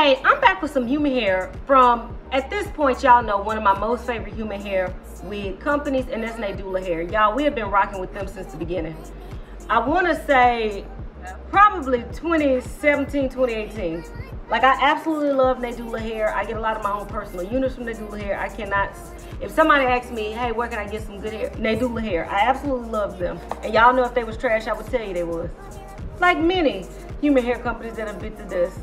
Hey, I'm back with some human hair from, at this point, y'all know one of my most favorite human hair wig companies, and that's Nadula Hair. Y'all, we have been rocking with them since the beginning. I want to say probably 2017, 2018. Like, I absolutely love Nadula Hair. I get a lot of my own personal units from Nadula Hair. I cannot, if somebody asks me, hey, where can I get some good hair? Nadula Hair. I absolutely love them. And y'all know if they was trash, I would tell you they was. Like many human hair companies that have bit the dust,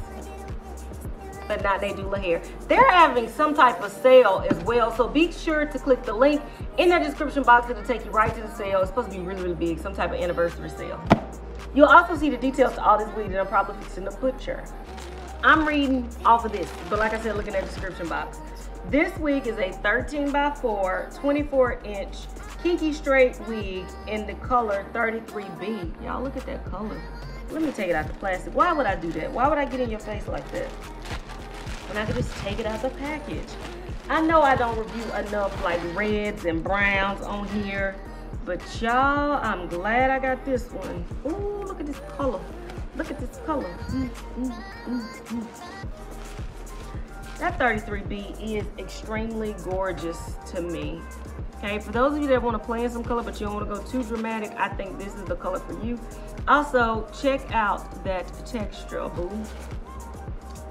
but not Nadula Hair. They're having some type of sale as well, so be sure to click the link in the description box. It'll take you right to the sale. It's supposed to be really, really big, some type of anniversary sale. You'll also see the details to all this wig that I'm probably fixing to butcher. I'm reading off of this, but like I said, look in that description box. This wig is a 13x4, 24-inch kinky straight wig in the color 33B. Y'all look at that color. Let me take it out the plastic. Why would I do that? Why would I get in your face like that when I could just take it out the package? I know I don't review enough like reds and browns on here, but y'all, I'm glad I got this one. Ooh, look at this color. Look at this color. That 33B is extremely gorgeous to me. Okay, for those of you that want to play in some color but you don't want to go too dramatic, I think this is the color for you. Also, check out that texture, boo.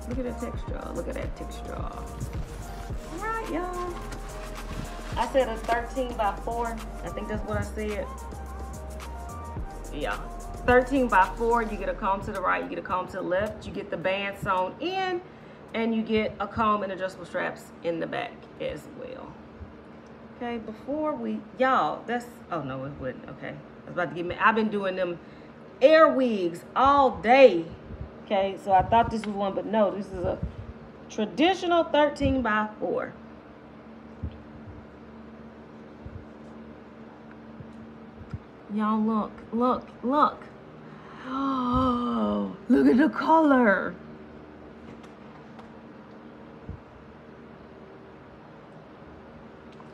Look at that texture. Look at that texture. All right, y'all. I said a 13x4. I think that's what I said. Yeah. 13x4, you get a comb to the right, you get a comb to the left, you get the band sewn in, and you get a comb and adjustable straps in the back as well. Okay, before we, y'all, that's, oh no, it wouldn't, okay. I was about to get me, I've been doing them air wigs all day, okay, so I thought this was one, but no, this is a traditional 13x4. Y'all look, look, look. Oh, look at the color.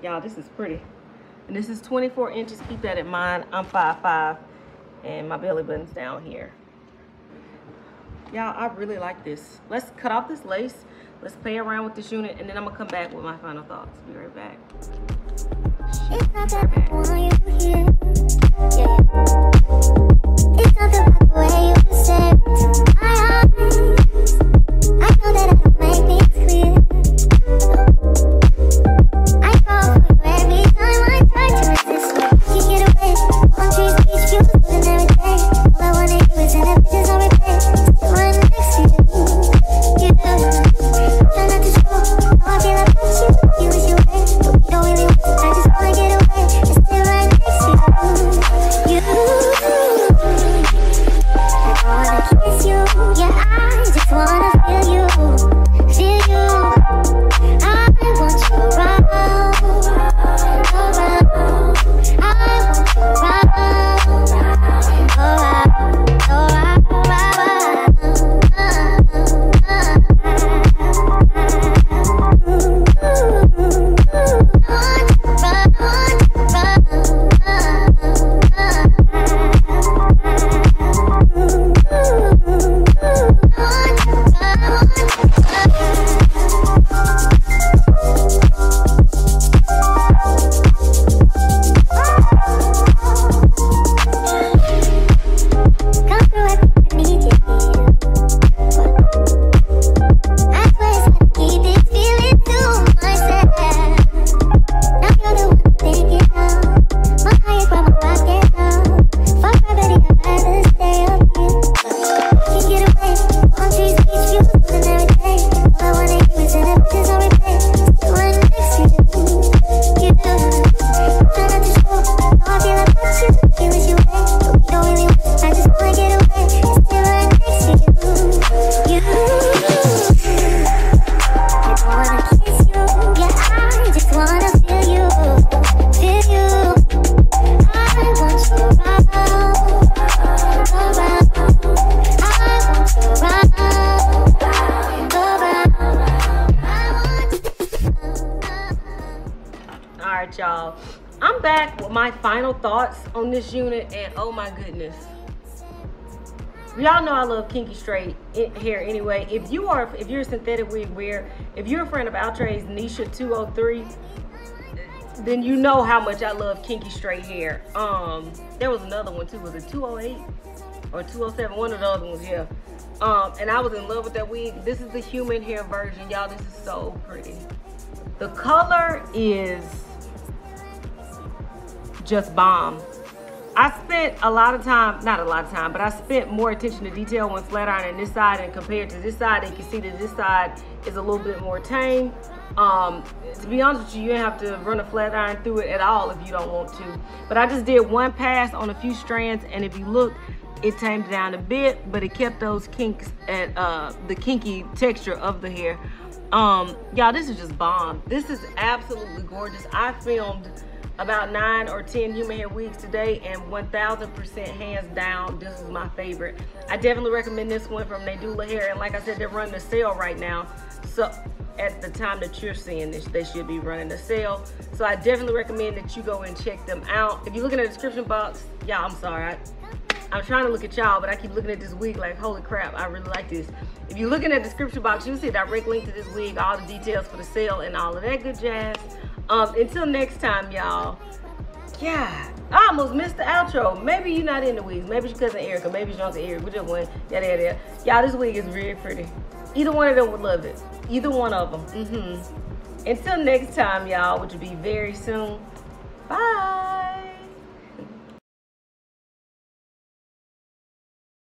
Y'all, this is pretty. And this is 24 inches. Keep that in mind. I'm 5'5", and my belly button's down here. Y'all, I really like this. Let's cut off this lace. Let's play around with this unit, and then I'm gonna come back with my final thoughts. Be right back. It's not that I want you here. Yeah. It's not the way you say it to my eyes. I know that I don't make things clear. I fall for you every time I try to resist you. You get away on trees, beach views, and every day. All I wanna do is in the pictures on replay. Still right next to you. You do. Try not to show how I feel about you. You wish you away, but you don't really want to. I just wanna get away and stay right next to you. I wanna kiss you. Yeah, I just wanna feel you. Feel you. I want you around. I want you y'all, I'm back with my final thoughts on this unit, and oh my goodness, Y'all know I love kinky straight hair anyway. If you're a synthetic wig wearer, if you're a friend of Outrage's Nisha 203, then you know how much I love kinky straight hair. There was another one too. Was it 208 or 207? One of the other ones, yeah. And I was in love with that wig. This is the human hair version, y'all. This is so pretty. The color is just bomb. I spent a lot of time, not a lot of time, but I spent more attention to detail when flat ironing this side and compared to this side. And you can see that this side is a little bit more tame. To be honest with you, you don't have to run a flat iron through it at all if you don't want to. But I just did one pass on a few strands, and if you look, it tamed down a bit, but it kept those kinks at the kinky texture of the hair. Y'all, this is just bomb. This is absolutely gorgeous. I filmed about 9 or 10 human hair wigs today, and 1000% hands down, this is my favorite. I definitely recommend this one from Nadula Hair, and like I said, they're running a sale right now. So at the time that you're seeing this, they should be running a sale. So I definitely recommend that you go and check them out. If you look in the description box, y'all, I'm sorry, I'm trying to look at y'all, but I keep looking at this wig like, holy crap, I really like this. If you look in the description box, you'll see a direct link to this wig, all the details for the sale, and all of that good jazz. Until next time, y'all. Yeah, I almost missed the outro. Maybe you're not into wigs. Maybe it's your cousin Erica. Maybe it's your uncle Eric. Whichever one. Yeah. Y'all, this wig is really pretty. Either one of them would love it. Either one of them. Until next time, y'all, which will be very soon. Bye.